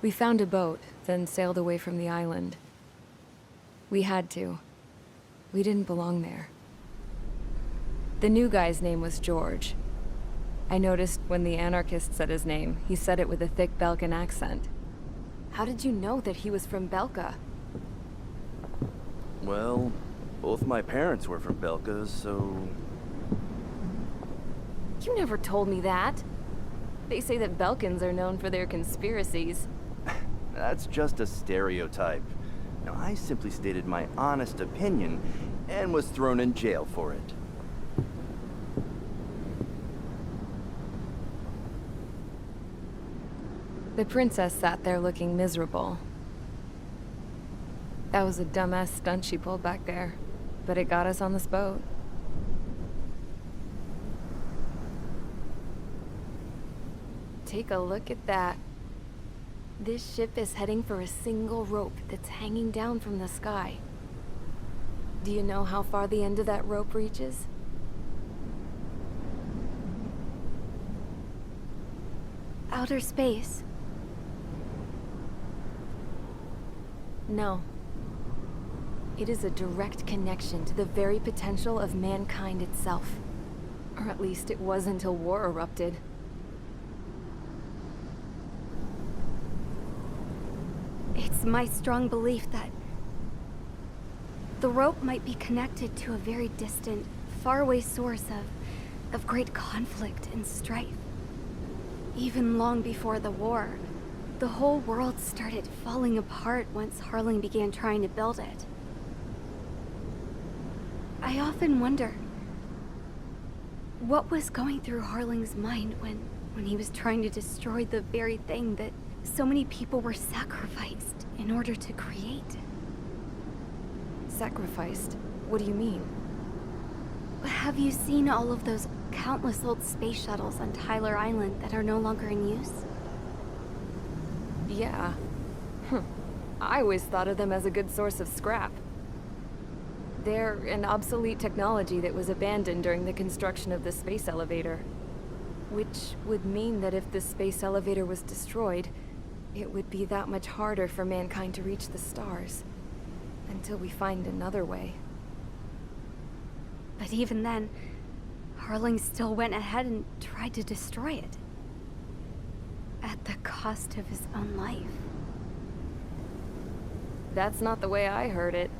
We found a boat, then sailed away from the island. We had to. We didn't belong there. The new guy's name was George. I noticed when the anarchist said his name, he said it with a thick Belkan accent. How did you know that he was from Belka? Well, both my parents were from Belka, so... You never told me that. They say that Belkans are known for their conspiracies. That's just a stereotype. Now, I simply stated my honest opinion and was thrown in jail for it. The princess sat there looking miserable. That was a dumbass stunt she pulled back there, but it got us on this boat. Take a look at that. This ship is heading for a single rope that's hanging down from the sky. Do you know how far the end of that rope reaches? Outer space. No. It is a direct connection to the very potential of mankind itself. Or at least it was until war erupted. It's my strong belief that the rope might be connected to a very distant, faraway source of great conflict and strife. Even long before the war, the whole world started falling apart once Harling began trying to build it. I often wonder what was going through Harling's mind when he was trying to destroy the very thing that so many people were sacrificed in order to create. Sacrificed? What do you mean? Have you seen all of those countless old space shuttles on Tyler Island that are no longer in use? Yeah. I always thought of them as a good source of scrap. They're an obsolete technology that was abandoned during the construction of the space elevator. Which would mean that if the space elevator was destroyed, it would be that much harder for mankind to reach the stars. Until we find another way. But even then, Harling still went ahead and tried to destroy it. At the cost of his own life. That's not the way I heard it.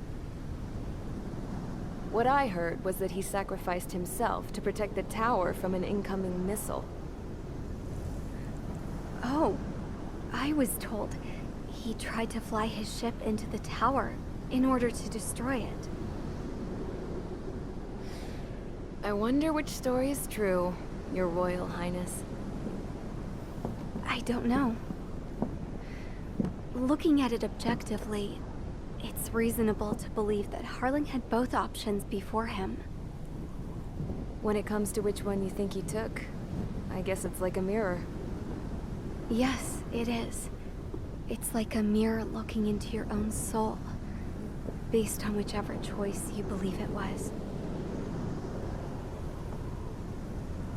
What I heard was that he sacrificed himself to protect the tower from an incoming missile. Oh, I was told he tried to fly his ship into the tower in order to destroy it. I wonder which story is true, Your Royal Highness. I don't know. Looking at it objectively, it's reasonable to believe that Harling had both options before him. When it comes to which one you think he took, I guess it's like a mirror. Yes, it is. It's like a mirror looking into your own soul, based on whichever choice you believe it was.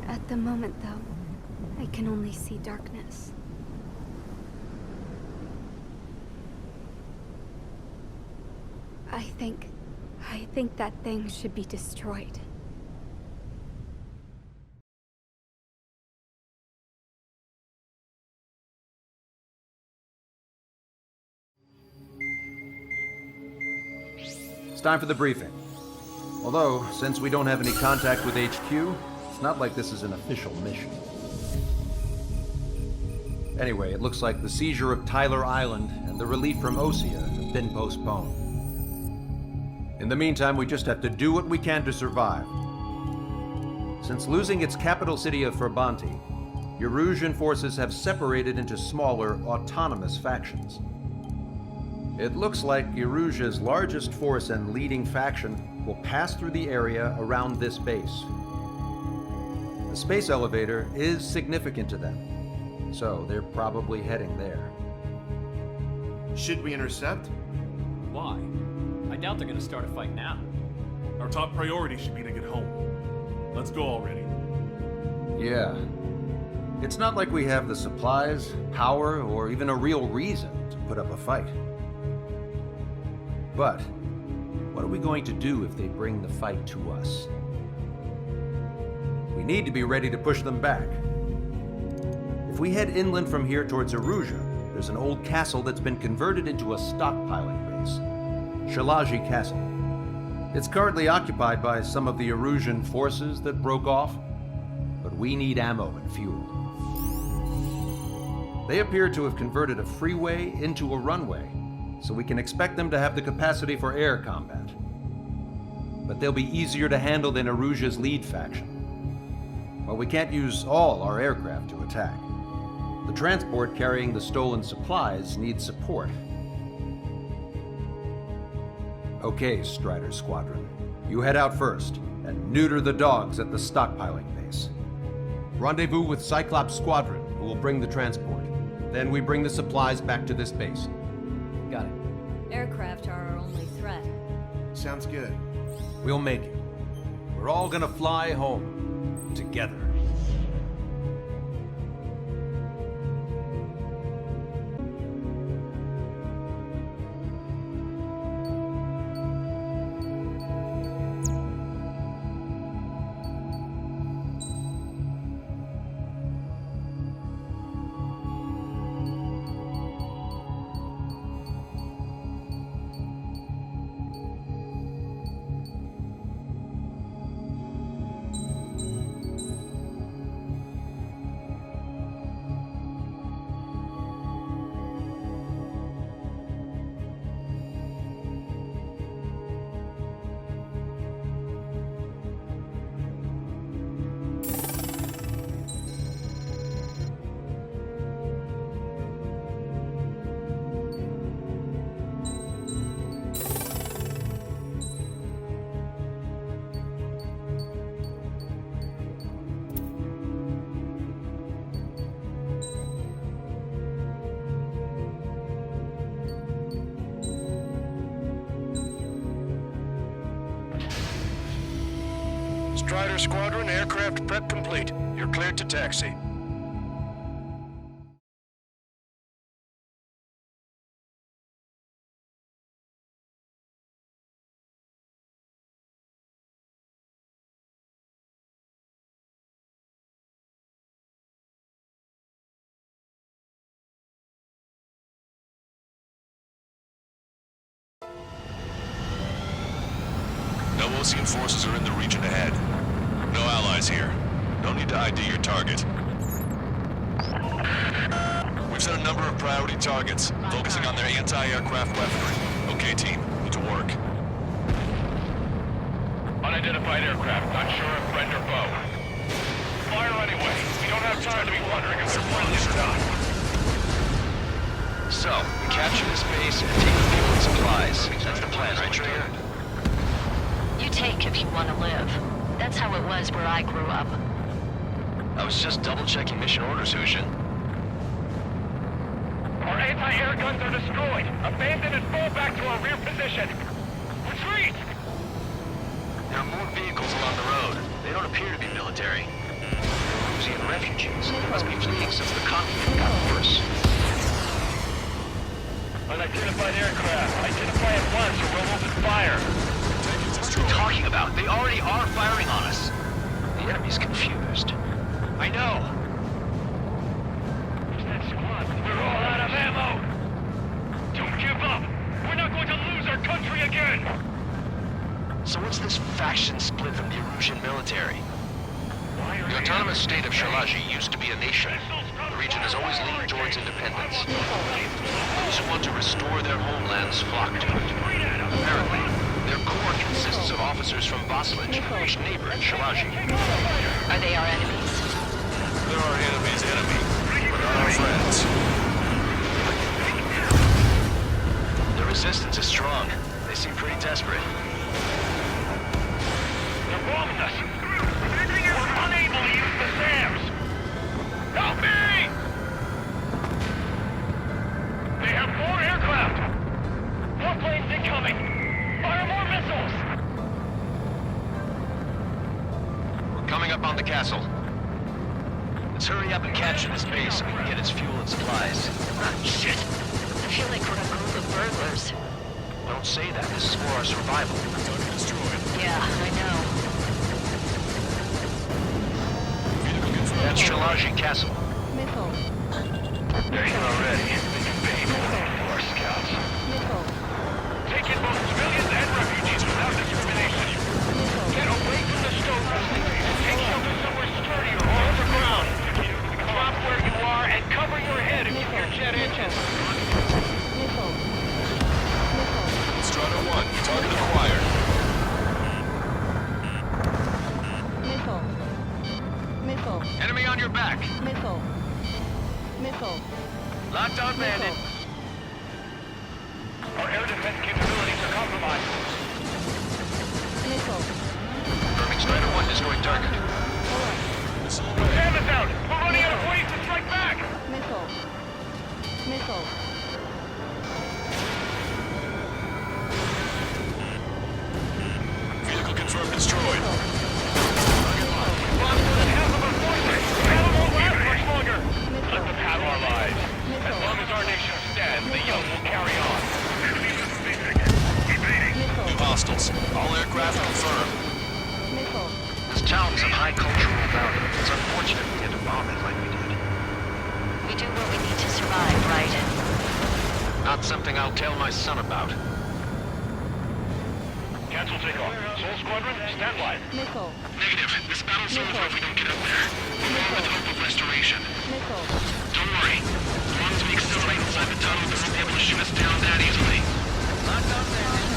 At the moment, though, I can only see darkness. I think that thing should be destroyed. It's time for the briefing. Although, since we don't have any contact with HQ, it's not like this is an official mission. Anyway, it looks like the seizure of Tyler Island and the relief from Osea have been postponed. In the meantime, we just have to do what we can to survive. Since losing its capital city of Ferbanti, Erusean forces have separated into smaller, autonomous factions. It looks like Erusia's largest force and leading faction will pass through the area around this base. The space elevator is significant to them, so they're probably heading there. Should we intercept? Why? I doubt they're gonna start a fight now. Our top priority should be to get home. Let's go already. Yeah. It's not like we have the supplies, power, or even a real reason to put up a fight. But what are we going to do if they bring the fight to us? We need to be ready to push them back. If we head inland from here towards Erusean, there's an old castle that's been converted into a stockpiling base. Shilage Castle. It's currently occupied by some of the Erusean forces that broke off, but we need ammo and fuel. They appear to have converted a freeway into a runway, so we can expect them to have the capacity for air combat. But they'll be easier to handle than Erusea's lead faction. While we can't use all our aircraft to attack, the transport carrying the stolen supplies needs support. Okay, Strider Squadron. You head out first and neuter the dogs at the stockpiling base. Rendezvous with Cyclops Squadron, who will bring the transport. Then we bring the supplies back to this base. Got it. Aircraft are our only threat. Sounds good. We'll make it. We're all gonna fly home. Together. Strider Squadron, aircraft prep complete. You're cleared to taxi. No Osean forces are in the region ahead. No allies here. Don't need to ID your target. We've set a number of priority targets, focusing on their anti-aircraft weaponry. Okay, team. To work. Unidentified aircraft. Not sure if friend or foe. Fire anyway. We don't have time to be wondering if they're friendly or not. So, we capture this base and take the fuel and supplies. That's the plan, right, Trigger? You take if you want to live. That's how it was where I grew up. I was just double-checking mission orders, Erusean. Our anti-air guns are destroyed. Abandon and fall back to our rear position. Retreat! There are more vehicles along the road. They don't appear to be military. Erusean refugees. They must be fleeing since the conflict got worse. Unidentified aircraft. Identify at once or we'll open fire. What are you talking about? They already are firing on us. The enemy's confused. I know. Where's that squad? We're all out of ammo. Don't give up. We're not going to lose our country again. So what's this faction split from the Erusean military? The autonomous state of Shilage used to be a nation. The region has always leaned towards independence. Those who want to restore their homelands flock to it. Apparently, their core consists of officers from Vaslage, which neighbor Shilage. Are they our enemies? They're our enemy's enemy, but not our friends. The resistance is strong. They seem pretty desperate. They're bombing us. We're unable to use the SAMs. Help me! They have more aircraft. More planes incoming. Fire more missiles. We're coming up on the castle. Let's hurry up and capture this base so we can get its fuel and supplies. Shit. I feel like we're a group of burglars. Don't say that. This is for our survival. Target destroyed. Yeah, I know. Vehicle confirmed. That's Shilage Castle. Missile. They're here already. They can pay more for our scouts. Missile. Take in both civilians and refugees without discrimination. Get away from the stove roasting and take shelter somewhere sturdier or underground. Drop where you are and cover your head if you hear jet engines. Missile. Missile. Strider 1, target acquired. Missile. Missile. Enemy on your back. Missile. Missile. Lockdown bandit. Our air defense capabilities are compromised. Missile. Confirming Strider 1 destroyed target. Missile away. Jam is out. We're running out of ways to strike back. Missile. Missile. Vehicle confirmed destroyed. Missile. Lost more than half of our forces. Battle won't last much longer. Let them have our lives. As long as our nation stands, the young will carry on. Missile. Hostiles. All aircraft confirmed. Missile. This town is of high cultural value. It's unfortunate we had to bomb it like we did. We do what we need to survive, right? Not something I'll tell my son about. Cancel takeoff. Soul Squadron, stand by. Missile. Negative. This battle's over if we don't get up there. We're on with the hope of restoration. Missile. Don't worry. As long as we accelerate inside the tunnel, they won't be able to shoot us down that easily. Lockdown bandit.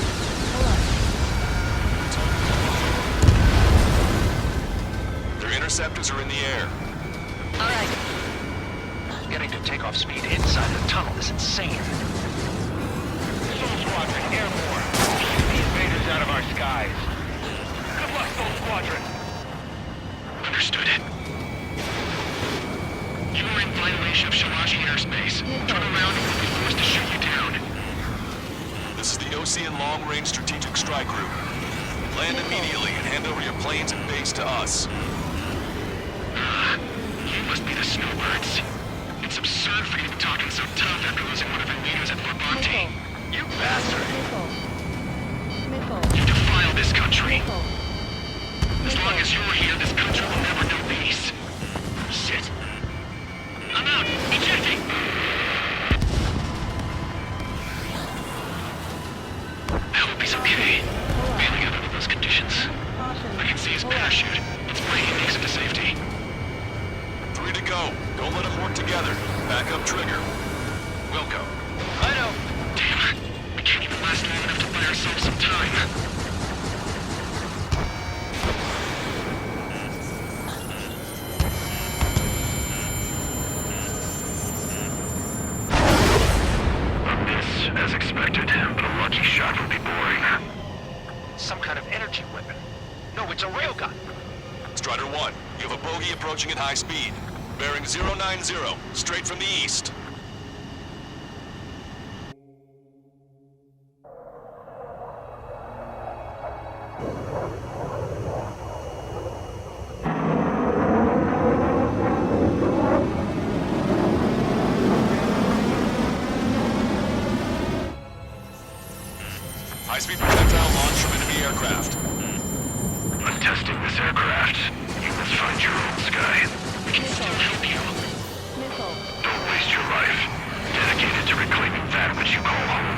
Their interceptors are in the air. All right. Getting to takeoff speed inside the tunnel is insane. Soul Squadron, airborne. Keep the invaders out of our skies. Good luck, Soul Squadron. Understood. You are in violation of Shilage airspace. Turn around and we'll be forced to shoot you down. This is the Erusean Long-Range Strategic Strike Group. Land immediately and hand over your planes and base to us. You must be the snowbirds. It's absurd for you to be talking so tough after losing one of your leaders at Fort Monte. You bastard! Missile. Missile. You defile this country. Missile. As long as you're here, this country will never know peace. Shit. I'm out! Ejecting! I hope he's okay. Bailing out under those conditions. I can see his parachute. It's praying he makes it to safety. 3 to go. Don't let them work together. Back up trigger. Wilco. Righto. Damn. We can't even last long enough to buy ourselves some time. As expected, but a lucky shot would be boring. Some kind of energy weapon. No, it's a railgun. Strider 1, you have a bogey approaching at high speed. Bearing 090, straight from the east. High-speed projectile launch from enemy aircraft. I'm testing this aircraft. You must find your own sky. We can still help you. Missile. Don't waste your life. Dedicated to reclaiming that which you call home.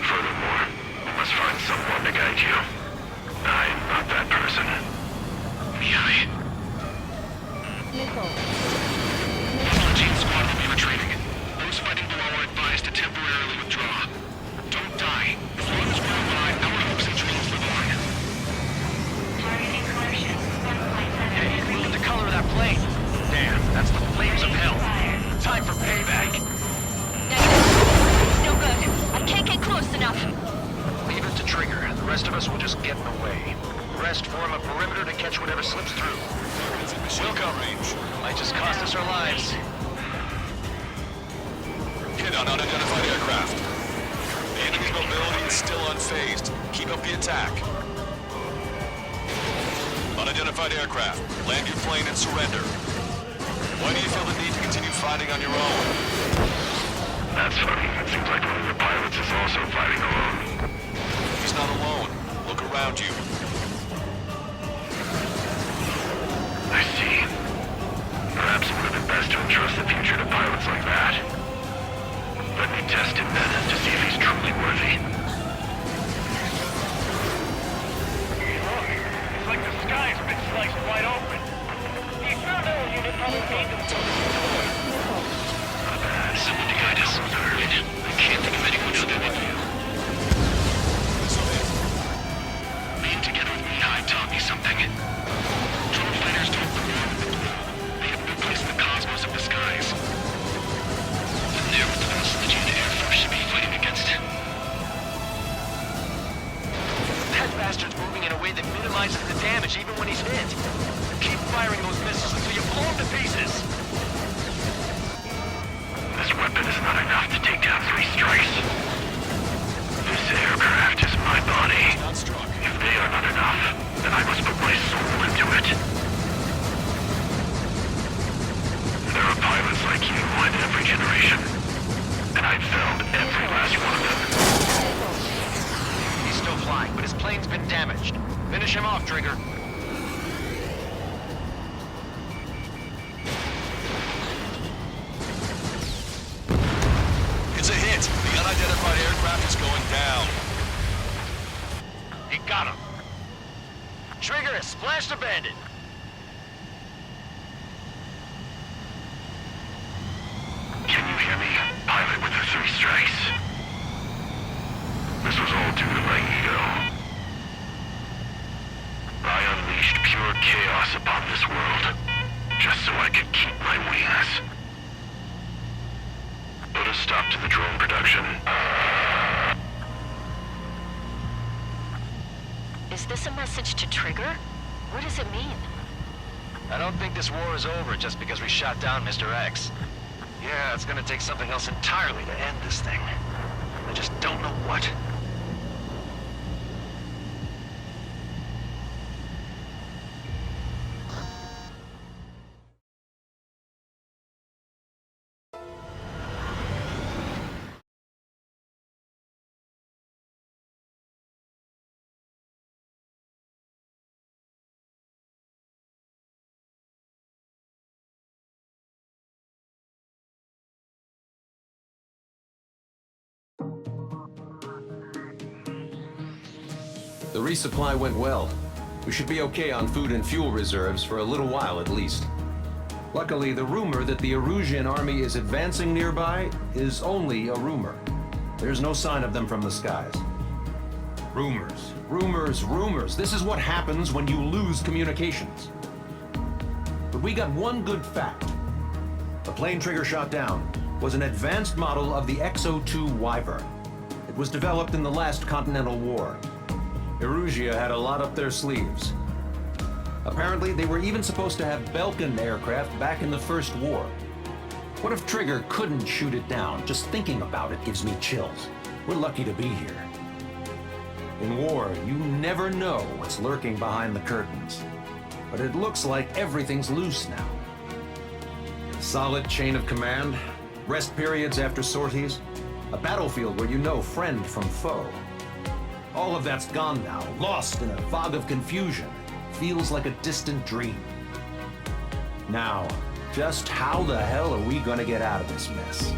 Furthermore, we must find someone to guide you. I'm not that person. Mihai. Missile. Team squad will be retreating. Those fighting below are advised to temporarily withdraw. Don't die. As long as we're alive, our hopes and dreams live on. Hey, look at the color of that plane. Damn, that's the flames of hell. Time for payback. Negative. No good. I can't get close enough. Leave it to Trigger. The rest of us will just get in the way. The rest form a perimeter to catch whatever slips through. Wilco range. Might just cost us our lives. Hit on unidentified aircraft. The enemy mobility is still unfazed. Keep up the attack. Unidentified aircraft. Land your plane and surrender. Why do you feel the need to continue fighting on your own? That's funny. It seems like one of the pilots is also fighting alone. He's not alone. Look around you. I see. Perhaps it would have been best to entrust the future to pilots like that. Let me test him then, to see if he's truly worthy. Look, it's like the sky's been sliced wide open. The Showdown unit probably made them so Not bad. Someone to guide us. Alright. I can't think of anyone other than you. Being together with Mihai taught me something. Drone fighters don't perform. They have no place in the cosmos of the skies. And they're what the rest of the June Air Force should be fighting against. That bastard's moving in a way that minimizes the damage even when he's hit. Keep firing those missiles until you blow him to pieces. This weapon is not enough to take down 3 strikes. This aircraft is my body. If they are not enough, then I must put my soul into it. There are pilots like you in every generation, and I've found every last one of them. He's still flying, but his plane's been damaged. Finish him off, Trigger. It's a hit. The unidentified aircraft is going down. He got him. Trigger has splashed a bandit. Can you hear me, pilot with the 3 strikes? This was all due to my ego. I unleashed pure chaos upon this world, just so I could keep my wings. Put a stop to the drone production. Is this a message to Trigger? What does it mean? I don't think this war is over just because we shot down Mr. X. Yeah, it's gonna take something else entirely to end this thing. I just don't know what. The resupply went well. We should be okay on food and fuel reserves for a little while at least. Luckily, the rumor that the Erusean army is advancing nearby is only a rumor. There's no sign of them from the skies. Rumors, rumors, rumors. This is what happens when you lose communications. But we got one good fact. The plane Trigger shot down was an advanced model of the X-02 Wyvern. It was developed in the last Continental War. Erusean had a lot up their sleeves. Apparently, they were even supposed to have Belkin aircraft back in the First War. What if Trigger couldn't shoot it down? Just thinking about it gives me chills. We're lucky to be here. In war, you never know what's lurking behind the curtains. But it looks like everything's loose now. Solid chain of command, rest periods after sorties, a battlefield where you know friend from foe. All of that's gone now, lost in a fog of confusion. Feels like a distant dream. Now, just how the hell are we gonna get out of this mess?